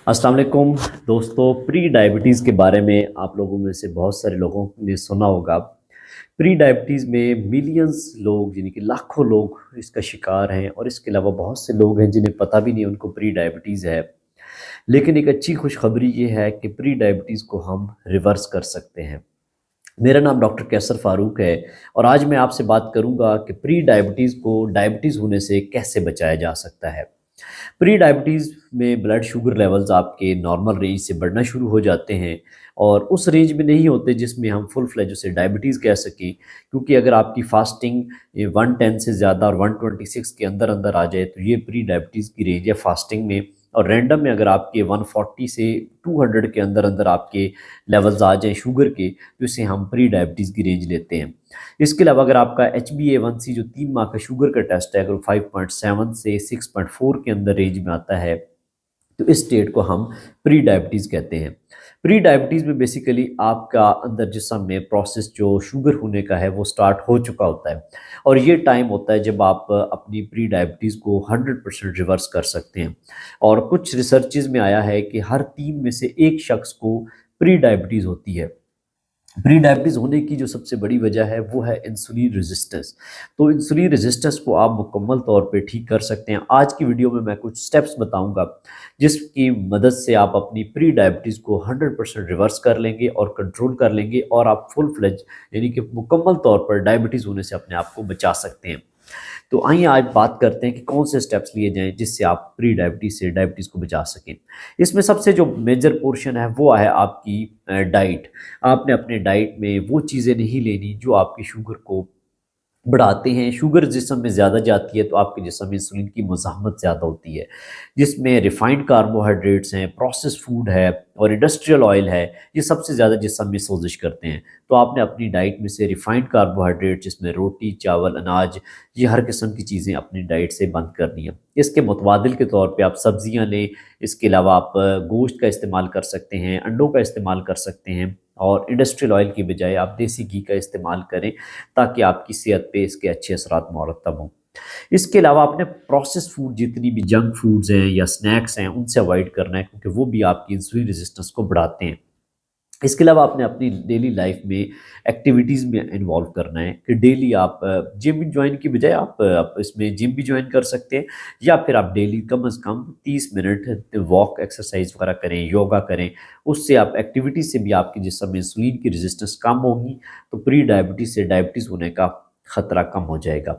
अस्सलाम वालेकुम दोस्तों। प्री डायबिटीज़ के बारे में आप लोगों में से बहुत सारे लोगों ने सुना होगा। प्री डायबिटीज़ में मिलियंस लोग यानी कि लाखों लोग इसका शिकार हैं, और इसके अलावा बहुत से लोग हैं जिन्हें पता भी नहीं उनको प्री डायबिटीज़ है। लेकिन एक अच्छी खुशखबरी ये है कि प्री डायबिटीज़ को हम रिवर्स कर सकते हैं। मेरा नाम डॉक्टर कैसर फ़ारूक है, और आज मैं आपसे बात करूंगा कि प्री डायबिटीज़ को डायबिटीज़ होने से कैसे बचाया जा सकता है। प्री डायबिटीज़ में ब्लड शुगर लेवल्स आपके नॉर्मल रेंज से बढ़ना शुरू हो जाते हैं, और उस रेंज में नहीं होते जिसमें हम फुल फ्लेज उसे डायबिटीज़ कह सकें। क्योंकि अगर आपकी फास्टिंग 110 से ज़्यादा और 126 के अंदर अंदर आ जाए तो ये प्री डायबिटीज़ की रेंज है फास्टिंग में। और रैंडम में अगर आपके 140 से 200 के अंदर अंदर आपके लेवल्स आ जाएँ शुगर के, तो इसे हम प्री डायबिटीज़ की रेंज लेते हैं। इसके अलावा अगर आपका HbA1c जो 3 माह का शुगर का टेस्ट है, अगर 5.7 से 6.4 के अंदर रेंज में आता है, तो इस स्टेट को हम प्री डायबिटीज़ कहते हैं। प्री डायबिटीज़ में बेसिकली आपका अंदर जिस्म में प्रोसेस जो शुगर होने का है वो स्टार्ट हो चुका होता है, और ये टाइम होता है जब आप अपनी प्री डायबिटीज़ को 100% रिवर्स कर सकते हैं। और कुछ रिसर्चेज़ में आया है कि हर 3 में से 1 शख्स को प्री डायबिटीज़ होती है। प्री डायबिटीज़ होने की जो सबसे बड़ी वजह है वो है इंसुलिन रेजिस्टेंस। तो इंसुलिन रेजिस्टेंस को आप मुकम्मल तौर पे ठीक कर सकते हैं। आज की वीडियो में मैं कुछ स्टेप्स बताऊंगा जिसकी मदद से आप अपनी प्री डायबिटीज़ को 100% रिवर्स कर लेंगे और कंट्रोल कर लेंगे, और आप फुल फ्लेज यानी कि मुकम्मल तौर पर डायबिटीज़ होने से अपने आप को बचा सकते हैं। तो आइए आज बात करते हैं कि कौन से स्टेप्स लिए जाएं जिससे आप प्री डायबिटीज़ से डायबिटीज़ को बचा सकें। इसमें सबसे जो मेजर पोर्शन है वो है आपकी डाइट। आपने अपने डाइट में वो चीज़ें नहीं लेनी जो आपकी शुगर को बढ़ाते हैं। शुगर जिस्म में ज़्यादा जाती है तो आपके जिस्म में इंसुलिन की मुज़ाहमत ज़्यादा होती है, जिसमें रिफाइंड कार्बोहाइड्रेट्स हैं, प्रोसेस्ड फूड है और इंडस्ट्रियल ऑयल है, ये सबसे ज़्यादा जिस्म में सोजिश करते हैं। तो आपने अपनी डाइट में से रिफाइंड कार्बोहाइड्रेट जिसमें रोटी, चावल, अनाज, ये हर किस्म की चीज़ें अपनी डाइट से बंद करनी है। इसके मुतबादिल के तौर पे आप सब्ज़ियाँ लें। इसके अलावा आप गोश्त का इस्तेमाल कर सकते हैं, अंडों का इस्तेमाल कर सकते हैं, और इंडस्ट्रियल ऑयल की बजाय आप देसी घी का इस्तेमाल करें ताकि आपकी सेहत पे इसके अच्छे असरात मुरतब हों। इसके अलावा आपने प्रोसेस्ड फूड जितनी भी जंक फूड्स हैं या स्नैक्स हैं उनसे अवॉइड करना है, क्योंकि वो भी आपकी इंसुलिन रेजिस्टेंस को बढ़ाते हैं। इसके अलावा आपने अपनी डेली लाइफ में एक्टिविटीज़ में इन्वॉल्व करना है कि डेली आप जिम ज्वाइन की बजाय आप इसमें जिम भी ज्वाइन कर सकते हैं, या फिर आप डेली कम से कम 30 मिनट वॉक एक्सरसाइज वगैरह करें, योगा करें। उससे आप एक्टिविटी से भी आपकी जिस्म में इंसुलिन की रेजिस्टेंस कम होगी, तो प्री डायबिटीज़ से डायबिटीज़ होने का ख़तरा कम हो जाएगा।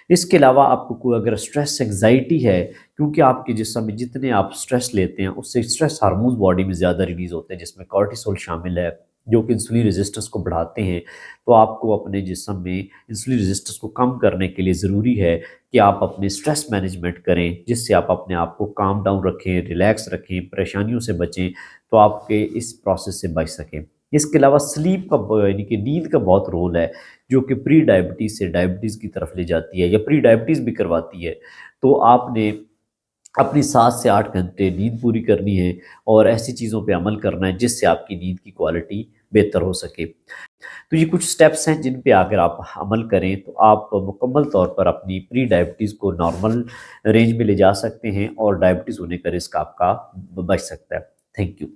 इसके अलावा आपको कोई अगर स्ट्रेस एंग्जाइटी है, क्योंकि आपके जिस्म में जितने आप स्ट्रेस लेते हैं उससे स्ट्रेस हार्मोन्स बॉडी में ज़्यादा रिलीज़ होते हैं, जिसमें कॉर्टिसोल शामिल है जो कि इंसुलिन रेजिस्टेंस को बढ़ाते हैं। तो आपको अपने जिस्म में इंसुलिन रेजिस्टेंस को कम करने के लिए ज़रूरी है कि आप अपने स्ट्रेस मैनेजमेंट करें, जिससे आप अपने आप को काम डाउन रखें, रिलैक्स रखें, परेशानियों से बचें, तो आपके इस प्रोसेस से बच सकें। इसके अलावा स्लीप का यानी कि नींद का बहुत रोल है, जो कि प्री डायबिटीज़ से डायबिटीज़ की तरफ ले जाती है या प्री डायबिटीज़ भी करवाती है। तो आपने अपनी 7 से 8 घंटे नींद पूरी करनी है, और ऐसी चीज़ों पे अमल करना है जिससे आपकी नींद की क्वालिटी बेहतर हो सके। तो ये कुछ स्टेप्स हैं जिन पे अगर आप अमल करें तो आप मुकम्मल तौर पर अपनी प्री डायबिटीज़ को नॉर्मल रेंज में ले जा सकते हैं, और डायबिटीज़ होने का रिस्क आपका बच सकता है। Thank you.